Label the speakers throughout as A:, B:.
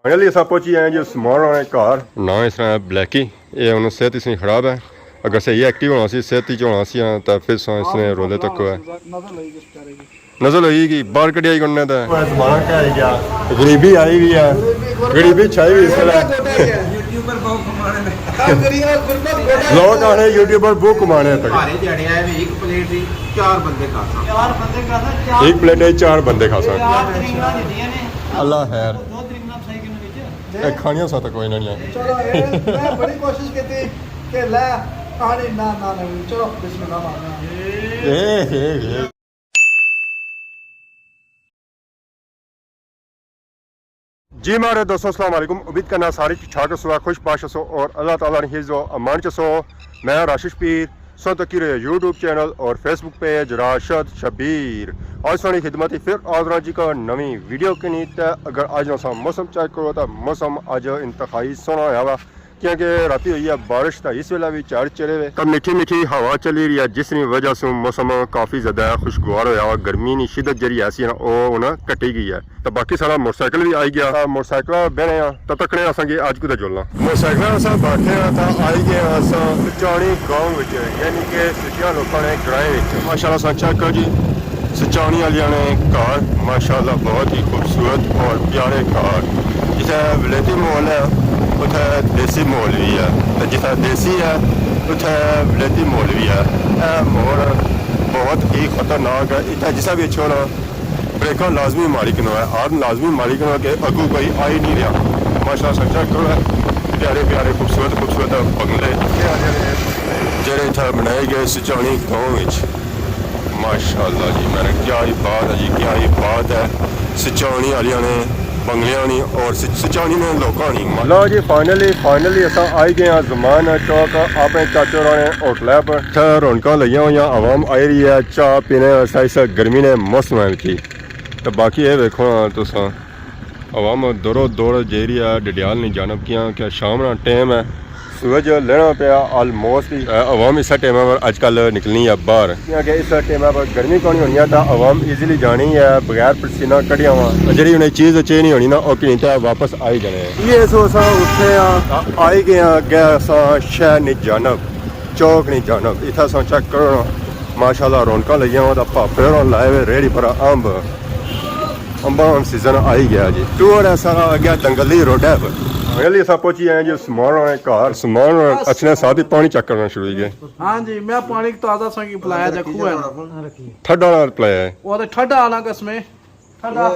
A: Finally अस पहुंची आए जो समान आने घर ना इसने ब्लैकी ये उन्होंने सेहत इसकी खराब है अगर सही एक्टिव होना सी सेहत होना सी तो फिर इसने रोले तक है नजर लगेगी बाहर कटी आई करने गरीबी आई हुई है गरीबी छाई हुई लोग आने यूट्यूबर बहुत कमाने एक प्लेट 4 बंदे खा सकते अल्लाह खैर खानिया सा कोई नहीं
B: मैं बड़ी कोशिश की थी कि ले खाने ना ना नहीं चलो बिस्मिल्लाह मारना
A: जी मारे दोस्तों अस्सलाम वालेकुम उम्मीद करना सारी ठाक सो खुश बाश सो और अल्लाह ताला ने हिज़्ज़ो अमान चसो मैं राशिश पीर सो तकीर यूट्यूब चैनल और फेसबुक पेज राशद शबीर आज सारी खिदमत फिर आजरा जी का नवी वीडियो की नीत है अगर आज ना मौसम चेक करो तो मौसम आज इंतहाई सोना होया वा क्योंकि राती हुई है बारिश था इस वेला भी चार चले हुए तब मीठी मीठी हवा चली रही है जिसकी वजह से मौसम काफ़ी ज़्यादा खुशगवार होया वा गर्मी की शिदत जी ऐसी है ना कटी गई है तो बाकी सारा मोटरसाइकिल भी आई गया मोटरसाइकिल बहने तो तकने असेंगे अज कुछ जुलना मोटरसाइकिल अस बैठे तो आई गए अस सचानी गाँव यानी कि सिटिया लोगों ने ग्राएं माशाल्लाह चेक करो जी सचानी वालिया ने घर माशाल्लाह बहुत ही खूबसूरत और प्यारे घर जिसे विलेती माहौल है उथे देसी माहौल भी है तो जिथे देसी है उथे विलेती माहौल भी है यह माहौल बहुत ही खतरनाक है इतना जिसा भी अच्छा होना ब्रेक लाजमी मालिक है आर्म लाजमी मालिक के अगू कोई आ ही नहीं रहा माशा सच्चा करो प्यारे प्यारे खूबसूरत खूबसूरत बंगले जेडे इतना बनाए गए सचानी गाँव माशाल्लाह जी मैंने क्या ही बात है जी क्या ही बात है सचानी वालिया ने बंगलियां नहीं और सचानी ने लोगों नहीं लो जी फाइनली अस आई गए हैं जमान चौक अपने चाचो ने होटल पर रौनक लगी हुई आवाम आई रही है चाह पीने इस गर्मी ने मौसम की तो बाकी ये देखो तुस आवाम दौरों दौड़ जा रही है डडियाल नहीं जानब क्या शाम का टाइम है सूरज लेना पाया आलमोस्ट आवाम इस टाइम पर अजकल निकलनी है बाहर क्योंकि इस टाइम पर गर्मी कौन होनी है तो आवाम ईजीली जानी है बगैर पसीना कटिया हुआ जी उन्हें चीज़ चे नहीं होनी ना और कहीं तो वापस आई जाने ये सो अस उठे आई गए अगे अस शहर नहीं जानब चौक नहीं जानब इतना अस चेक करो माशाल्लाह रौनक लगी हुआ तो भापे लाए हुए रेहड़ी पर अंबा सीजन आई गया जी टूर है सारा अगे दंगली रोड है फाइनली अस पहुंची आए जी समान आने घर समान अच्छे साथ ही पानी चेक करना शुरू हो गए
B: हाँ जी मैं पानी ताजा संगी पिलाया जखू है
A: ठंडा वाला पिलाया है
B: वो तो ठंडा आना कसमें ठंडा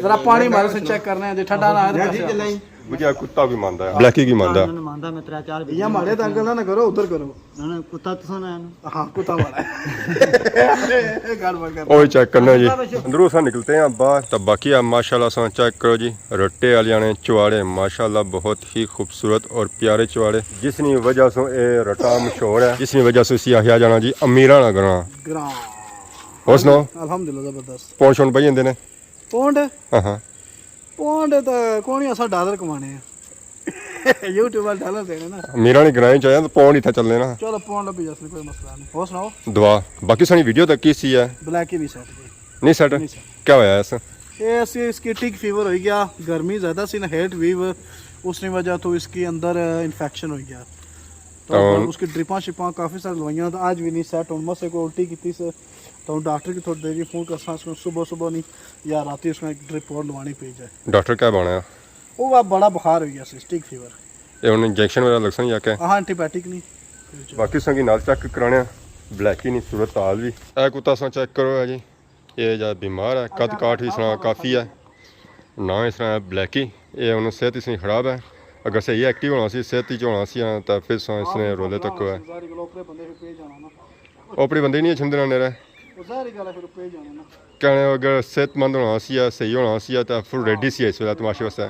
B: जरा पानी मारे से चेक करना है ठंडा ना है
A: मुझे कुत्ता भी मानता है ब्लैकी की मानता
C: है मानता मैं 3-4
B: ये मारे तो अंकल ना करो उधर करो
C: ना कुत्ता तो सुना है
B: हां कुत्ता मारा है गड़बड़ कर
A: ओए चेक करना जी अंदरों से निकलते हैं बाहर तब बाकी आप माशाल्लाह से चेक करो जी रोटे वालिया ने चुआड़े माशाल्लाह बहुत ही खूबसूरत और प्यारे चुआड़े जिसकी वजह से ये रटा मशहूर है जिसकी वजह से इसी आखिया जाना जी अमीरा ना ग्रां और सुनाओ
B: अल्हम्दुलिल्लाह जबरदस्त
A: पौंड शौंड बही जंदे ने
B: पौंड
A: हां
B: पौंड तो कौन असा डॉलर कमाने हैं यूट्यूब वाले डॉलर देने ना
A: अमीरा ने ग्रां चाहिए तो पौंड इतना चलने ना
B: चलो पौंड भी जैसे कोई मसला नहीं हो सुनाओ
A: दुआ बाकी सारी वीडियो तक की सी है
B: ब्लैक भी सेट
A: नहीं सेट क्या होया ऐसा
B: ये इसकी टिक फीवर हो गया गर्मी ज़्यादा सी ना हेट वीव उसकी वजह तो इसके अंदर इन्फेक्शन हो गया तो उसकी ड्रिपां शिपां काफ़ी सारी लवाइयां तो आज भी नहीं सेट हूँ मसे को उल्टी की तो डॉक्टर की थोड़ी देर फोन कर सुबह नहीं या रात उसमें एक ड्रिप और लवानी पी जाए
A: डॉक्टर क्या बनाया
B: वो आप बड़ा बुखार हो गया स्टिक फीवर
A: ये उन्हें इंजेक्शन वगैरह लग या क्या
B: हाँ एंटीबायोटिक नहीं
A: बाकी संगी नाल चेक कराने ब्लैकी नहीं सूरत हाल भी ए कुत्ता सा चेक करो है जी ये ज़्यादा बीमार है कद काठ इसना काफ़ी है ना इसना ब्लैकी ये उन्हें सेहत इसकी खराब है अगर सही एक्टिव होना सी सेहत ही होना सी तो फिर इसने रोले तक है ओपरी बंदे नहीं छिंदना नेरे कहने अगर सेहतमंद होना सी सही होना सी तो फुल रेडी सी इस वे तमाशे वास्ते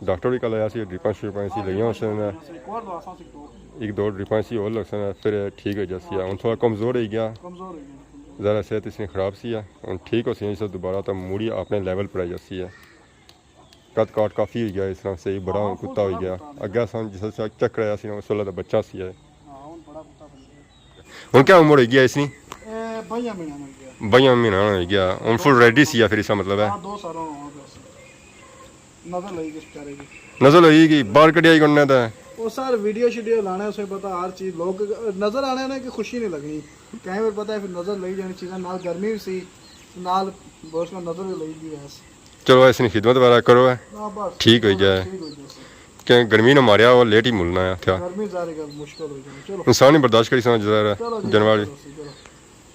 A: डॉक्टर भी कल आया ड्रिपां श्रिपां इसी लगियां उसने एक दो ड्रिपां इसी और लग सकते फिर ठीक हो जासी हूँ थोड़ा कमज़ोर हो गया ज़्यादा सेहत इसकी खराब सी है हूँ ठीक हो सी दोबारा तो मूड़ी अपने लेवल पर आ जासी है कद काट काफ़ी हो गया इस तरह सही बड़ा कुत्ता हो गया अगे जिस चेक कराया उस वेले तो बच्चा सी है हूँ क्या उम्र हो गया इसकी 22 महीना हो गया हूँ फुल रेडी सी है फिर इसका मतलब है
B: नजर लगी किस बेचारे की
A: नजर लगेगी बाहर कटियाई करने तो
B: वो सर वीडियो शीडियो लाने उसे पता हर चीज लोग नजर आने ने कि खुशी नहीं लगनी कहीं पर पता है फिर नजर लगी जानी चीज़ें नाल गर्मी भी सी नाल बस में नजर भी लगी बस
A: चलो ऐसी खिदमत वाला करो है
B: ना बस
A: ठीक हो जाए
B: ठीक हो जाए
A: कि गर्मी ने मारिया वो लेट ही मुलना है क्या
B: गर्मी जारी का मुश्किल हो जाए चलो
A: इंसान ही बर्दाश्त करी समझ
B: चलो जी,
A: जानवर
B: चलो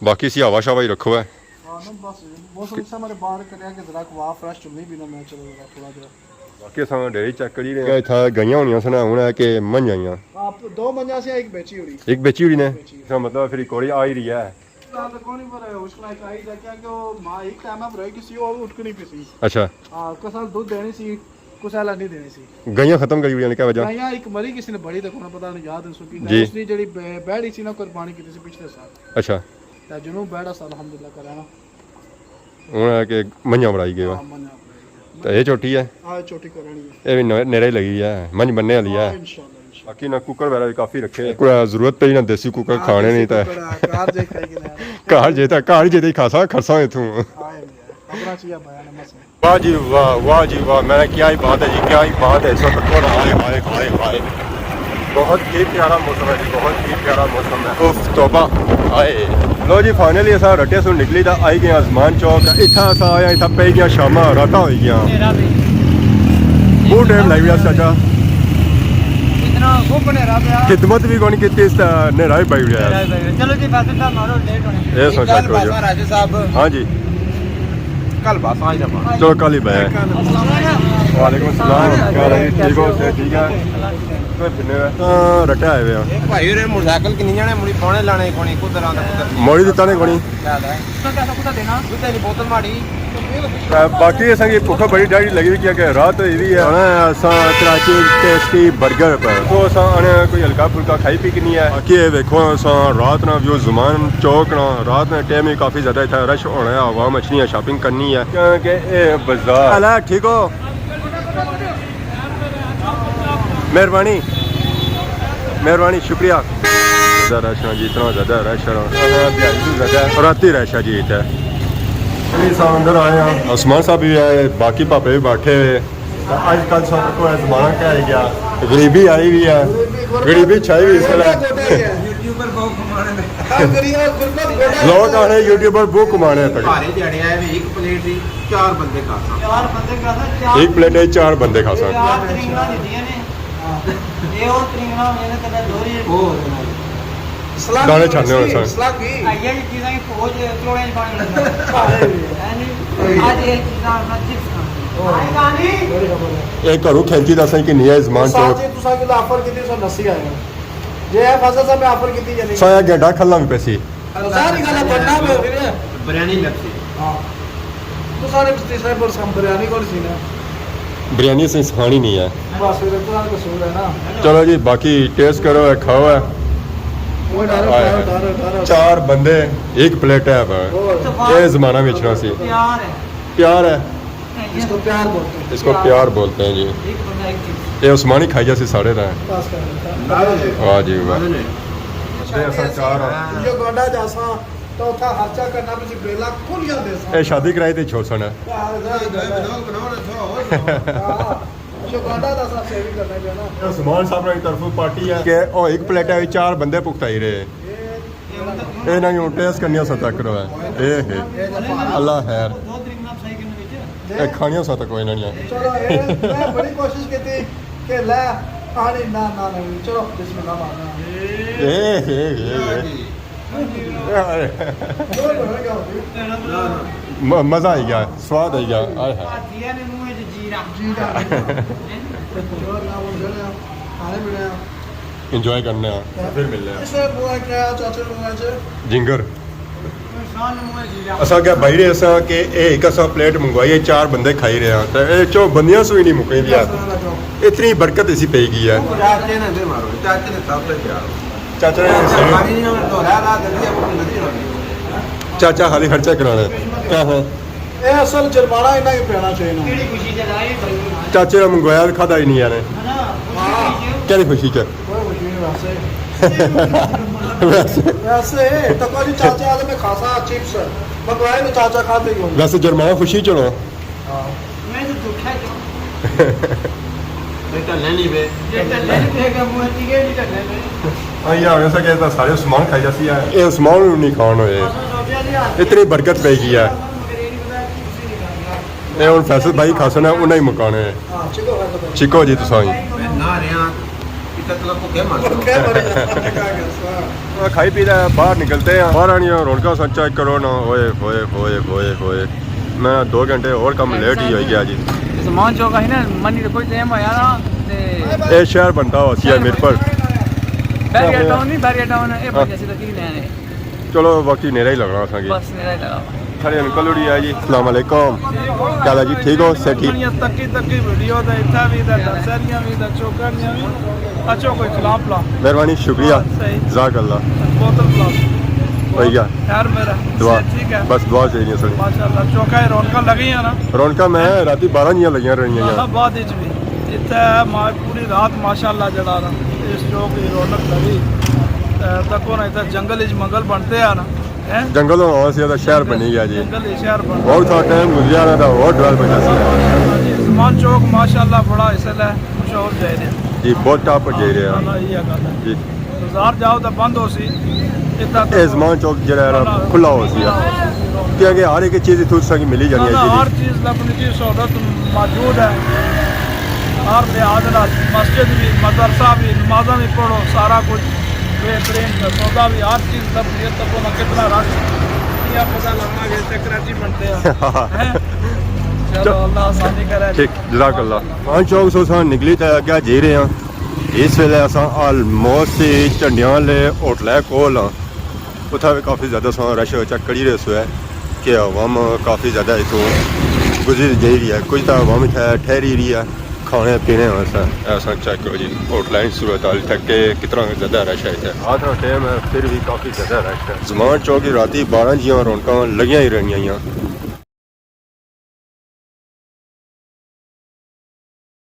A: बाकी सी हवा शवा ही रखो है
B: हाँ ना बस मौसम से हमारे बाहर करया कि जरा वाह फ्रेश चुनी भी ना मैं चलो जरा थोड़ा जरा
A: बाकी असां डेरी चेक करी रहे हैं इत्थै गईयां होनियां सन हुन है कि मंझाइयां
B: आप दो मंजा से एक बेची हुई
A: एक बेची हुई ने इसका मतलब फिर कोड़ी आ ही रही है
B: तो कौन ही पर उसका एक आई जाके कि वो मां एक टाइम में रही किसी और उठ के नहीं पीसी
A: अच्छा
B: हां कसल दूध देनी सी कुसाला नहीं देनी सी
A: गईयां खत्म करी हुई ने क्या वजह
B: गईयां एक मरी किसी ने बड़ी देखो ना पता नहीं याद उसको की
A: जी।
B: उसने जड़ी बैड़ी सी ना कुर्बानी की थी पिछले साल
A: अच्छा
B: ता जुनू बैड़ा साल अल्हम्दुलिल्लाह कराना
A: हुन है कि मंझां बढ़ाई गई
B: हां मना
A: तो ये छोटी है
B: आ छोटी करानी है
A: ये भी नेरे लगी है मंझ बनने वाली है
B: इंशाल्लाह
A: बाकी ना कुकर वगैरह भी काफी रखे कोई जरूरत पई ना देसी कुकर खाने नहीं था
B: कार जे खाएगी ना
A: घर जेता ही खासा खरसा इथूं
B: आए खबरा चाहिए बयान मसे
A: वाह जी वाह मैं क्या ही बात है जी क्या ही बात है इस वक्त हाय हाय हाय हाय बहुत ही प्यारा मौसम है जी बहुत ही प्यारा मौसम है उफ तौबा हाय लो जी फाइनली असा रटे सो निकली था आई गए आसमान चौक इतना असा आया इतना पे गया शामा रात हो गया बहुत टाइम लग गया चाचा
C: इतना वो बनेरा पे
A: खिदमत भी कौन की इस नेरा ही पाई गया
C: चलो जी फैसल साहब मारो लेट होने
A: ये सोचा करो जी
C: राजू साहब
A: हाँ जी
C: कल बात आज दफा
A: चलो कल ही बैठ वालेकुम सलाम क्या रही ठीक हो से ठीक है रटा आए हुए
C: एक भाई रे मोटरसाइकिल किन्नी जाने मुड़ी पौने लाने कोनी कुदर आंदा कुदर
A: मोड़ी दिता ने कोनी
C: याद है तो कैसा कुदा देना दूध की बोतल माड़ी
A: बाकी असांखे भुख बड़ी ॾाढी लॻी हुई कि रात हुई हुई है असां कराची टेस्टी बर्गर पर तो असां हाणे कोई हल्का फुल्का खाई पी किनी है बाकी ये देखो असां रात ना जो जुमान चौक ना रात में टाइम ही काफ़ी ज़्यादा इतना रश होना है आवाम अच्छी शॉपिंग करनी है क्योंकि ये बाजार अला ठीक हो मेहरबानी मेहरबानी शुक्रिया ज़्यादा रश है जी इतना ज़्यादा रश है राती रश है जी इतना अंदर आए हैं उस्मान साहब भी आए बाकी पापे भी बैठे हुए आजकल सब को जमाना क्या है गया गरीबी आई हुई है गरीबी छाई हुई
C: यूट्यूबर को घुमाने
A: लोग आने यूट्यूबर बुक कमाने तक
C: भारे जड़े आए वे एक प्लेट दी चार बंदे खा सकते
A: एक प्लेट है 4 बंदे खा सकते
D: चार त्रिंगना दितियां ने ये और त्रिंगना मैंने कदा दोरी
C: ओ
A: दाने छानने वाले सर
B: सलाम की
D: आइया जी चीज़ां की खोज चोड़े च पानी लगदा है आज ये चीज़ां अपना चिप्स खाने आई कहानी
A: एक घरों खेलती दस कि नहीं है जमान
B: साथ
A: चौक
B: ही तुसा के ऑफर कीती सो नसी आएगा जे है फसल साहब में ऑफर कीती जानी
A: साया घंटा खल्ला भी पैसी
B: सारी गल्ला बनना में फिर
C: बिरयानी लगती
B: हां तो सारे तीसरे पर सम बिरयानी कौन सी ना
A: बिरयानी से खानी नहीं है
B: बस फिर तो कसूर है ना
A: चलो जी बाकी टेस्ट करो खाओ है
B: वो डारो
A: 4 बंदे एक प्लेट है ये जमाना बेचना सी
D: प्यार है
A: प्यार है
B: इसको प्यार बोलते हैं
A: इसको प्यार बोलते हैं जी
D: एक बंदा एक चिप्स
A: ये उस्मानी खाई जैसे साढ़े रहे
B: पास कर
A: वाह जी वाह
B: जो गोडा जासा तो था खर्चा करना भी बेला खुल जा देसा
A: ये शादी कराई थी छोड़ सन
B: जो गोडा जासा सेविंग करना जो ना
A: उस्मान साहब की तरफों पार्टी है कि ओ एक प्लेट है 4 बंदे भुगताई रहे ये नहीं टेस्ट करनी सता करो है ए है अल्लाह खैर
D: दो त्रिंगना सही करने विच
A: ये खानिया सता कोई नहीं है
B: चलो मैं बड़ी कोशिश की थी कि ले पानी ना ना नहीं चलो बिस्मिल्लाह मारना
A: ए
B: दो बढ़ेगा
A: मजा आई गया स्वाद आई गया आय हाय
D: दिया ने मुंह में जीरा
B: जोर ना बोल जरा खाने पीने
A: इंजॉय करने फिर मिलने
B: इसे बुआ क्या चाचा बुआ जे
A: जिंगर
D: इंसान ने मुंह में जीरा
A: असा क्या भाई रे असा कि एक असा प्लेट मंगवाई है 4 बंदे खाई रहे हैं तो ये चो बंदियां सुई नहीं मुकई दिया इतनी बरकत इसी पे गई है
C: चाचे ने दे मारो चाचे ने सब ले प्यार
A: चाचा ने
C: पानी नहीं होने तो रहा जल्दी अब नदी होगी
A: चाचा खाली खर्चा कराना क्या है
B: ये असल जुर्माना इन्हें ही पैना चाहिए ना
D: केड़ी खुशी चलाई बड़ी
A: चाचे ने मंगवाया खादा ही नहीं आने
D: है ना
A: क्या खुशी च
B: कोई खुशी नहीं वैसे
A: वैसे
B: वैसे तो कोई चाचा आदमी में खासा चिप्स मंगवाए तो चाचा खाते ही होंगे
A: वैसे जुर्माना खुशी चलो
D: मैं तो दुखा
C: बेटा लेनी बे
D: ये टल्ले नहीं देगा मोती के नहीं टल्ले में
A: ਆਈ ਆ ਗਿਆ ਸਕੇ ਤਾਂ ਸਾਰੇ ਸਮਾਨ ਖਾਈ ਜਾਂਦੀ ਆ ਇਹ ਸਮਾਨ ਨੂੰ ਨਹੀਂ ਖਾਣ ਹੋਏ
D: रुपया दिया
A: ਇਤਨੀ ਬਰਕਤ ਪੈ ਗਈ ਆ
D: मेरे नहीं पता किसी नहीं करना
A: ਇਹ ਹੁਣ ਫੈਸਲ ਭਾਈ ਖਾਸਣਾ ਉਹਨਾਂ ਹੀ ਮਕਾਨੇ ਚਿਕੋ ਜੀ ਤੁਸੀਂ
C: मैं ना रिया इतना तो भूखे मर जाओ
A: ਖਾਈ ਪੀ ਲੈ ਬਾਹਰ ਨਿਕਲते हैं ਬਾਹਰ ਆਣੀਆਂ ਰੌਣਕਾਂ ਸੱਚ ਚੈੱਕ ਕਰੋ ਨਾ ਹੋਏ ਹੋਏ ਹੋਏ ਹੋਏ ਹੋਏ ਮੈਂ 2 ਘੰਟੇ ਹੋਰ ਕੰਮ ਲੇਟ ਹੀ ਹੋਈ ਗਿਆ ਜੀ
D: सामान चौक है ना मनी कोई टाइम आया ना
A: ਇਹ ਸ਼ਹਿਰ ਬਣਦਾ ਹੋ ਸੀ ਮੇਰੇ ਪਰ
D: बैरियर टाउन नहीं बैरियर टाउन है बच्चे से तक ही लेने
A: ਚਲੋ ਬਾਕੀ ਨੇਰਾ ਹੀ ਲੱਗਣਾ ਸਾਂਗੇ
D: बस मेरा ही लगा
A: ਸਾਡੇ ਅੰਕਲ ਉੜੀ ਆ ਜੀ ਅਸਲਾਮ ਵਾਲੇਕੁਮ क्या हाल है जी ठीक हो से ठीक
B: तक्की तक्की वीडियो दा इतना भी दा दसरियां भी दा चौकरियां भी अच्छो कोई खिलाफ ला
A: मेहरबानी शुक्रिया
B: सही
A: जज़ाकल्लाह
B: बोतल ग्लास
A: हो गया
B: यार मेरा
A: दुआ
B: ठीक है
A: बस दुआ चाहिए सर
B: माशाल्लाह चौका रौनक लगी है ना
A: रौनका मैं राती 12 जियां लगियां रहियां
B: बाद विच भी इत्थे पूरी रात माशाल्लाह जड़ा ना इस चौक की रौनक लगी तको ना इधर जंगल इच मंगल बनते हैं ना हैं
A: जंगलों और से ज्यादा शहर बनी गया जी
B: जंगल शहर बन
A: बहुत सा टाइम गुजरिया ना था और डेवलप बना सी
B: ज़मान चौक माशाल्लाह बड़ा इसलिए मशहूर जाए रहा
A: जी बहुत टॉप पर जा रहे हैं
B: ये गल है
A: जी
B: बाजार जाओ तो बंद हो सी इतना
A: ਇਹ ਜ਼ਮਾਨ ਚੌਕ ਜਿਹੜਾ ਹੈ ਖੁੱਲਾ ਹੋ ਸੀ ਕਿਉਂਕਿ ਹਰ ਇੱਕ ਚੀਜ਼ ਇੱਥੋਂ ਸੰਗ ਮਿਲੀ ਜਾਣੀ ਹੈ
B: हर चीज़ अपनी चीज़ सहूलत मौजूद है हर लिहाज नाल मस्जिद भी मदरसा भी नमाजा भी पढ़ो सारा कुछ बेहतरीन सौदा भी हर चीज़ सब ये तक ना कितना रश या पता लगांगे ते कराची बनते हैं हैं? चलो अल्लाह आसानी करे
A: ठीक जज़ाकल्लाह ਮਾਨ ਚੌਕ ਤੋਂ ਸਾਂ ਨਿਕਲੀ ਤਾਂ ਅੱਗੇ ਜਾ ਰਹੇ ਹਾਂ ਇਸ ਵੇਲੇ ਅਸਾਂ ਆਲਮੋਸਟ ਝੰਡਿਆਂ ਵਾਲੇ ਹੋਟਲ ਕੋਲ ਹਾਂ ਉੱਥੇ ਵੀ ਕਾਫੀ ਜ਼ਿਆਦਾ ਸਾਂ ਰਸ਼ ਚੈੱਕ ਕਰੀ ਰਹੇ ਸੋ ਹੈ ਕਿ ਆਵਾਮ ਕਾਫੀ ਜ਼ਿਆਦਾ ਇਥੋਂ ਗੁਜ਼ਰ ਜਾ ਰਹੀ ਹੈ ਕੁਝ ਤਾਂ ਆਵਾਮ ਇੱਥੇ ਠਹਿਰੀ ਰਹੀ ਹੈ खाने पीने वास्ते ऐसा चेक करो जी होटल सूरत हाल तक के कितना ज़्यादा रश है इतना आधा टाइम है फिर भी काफ़ी ज़्यादा रश है ज़मान चौक की राती 12 जियां रौनक लगियां ही रही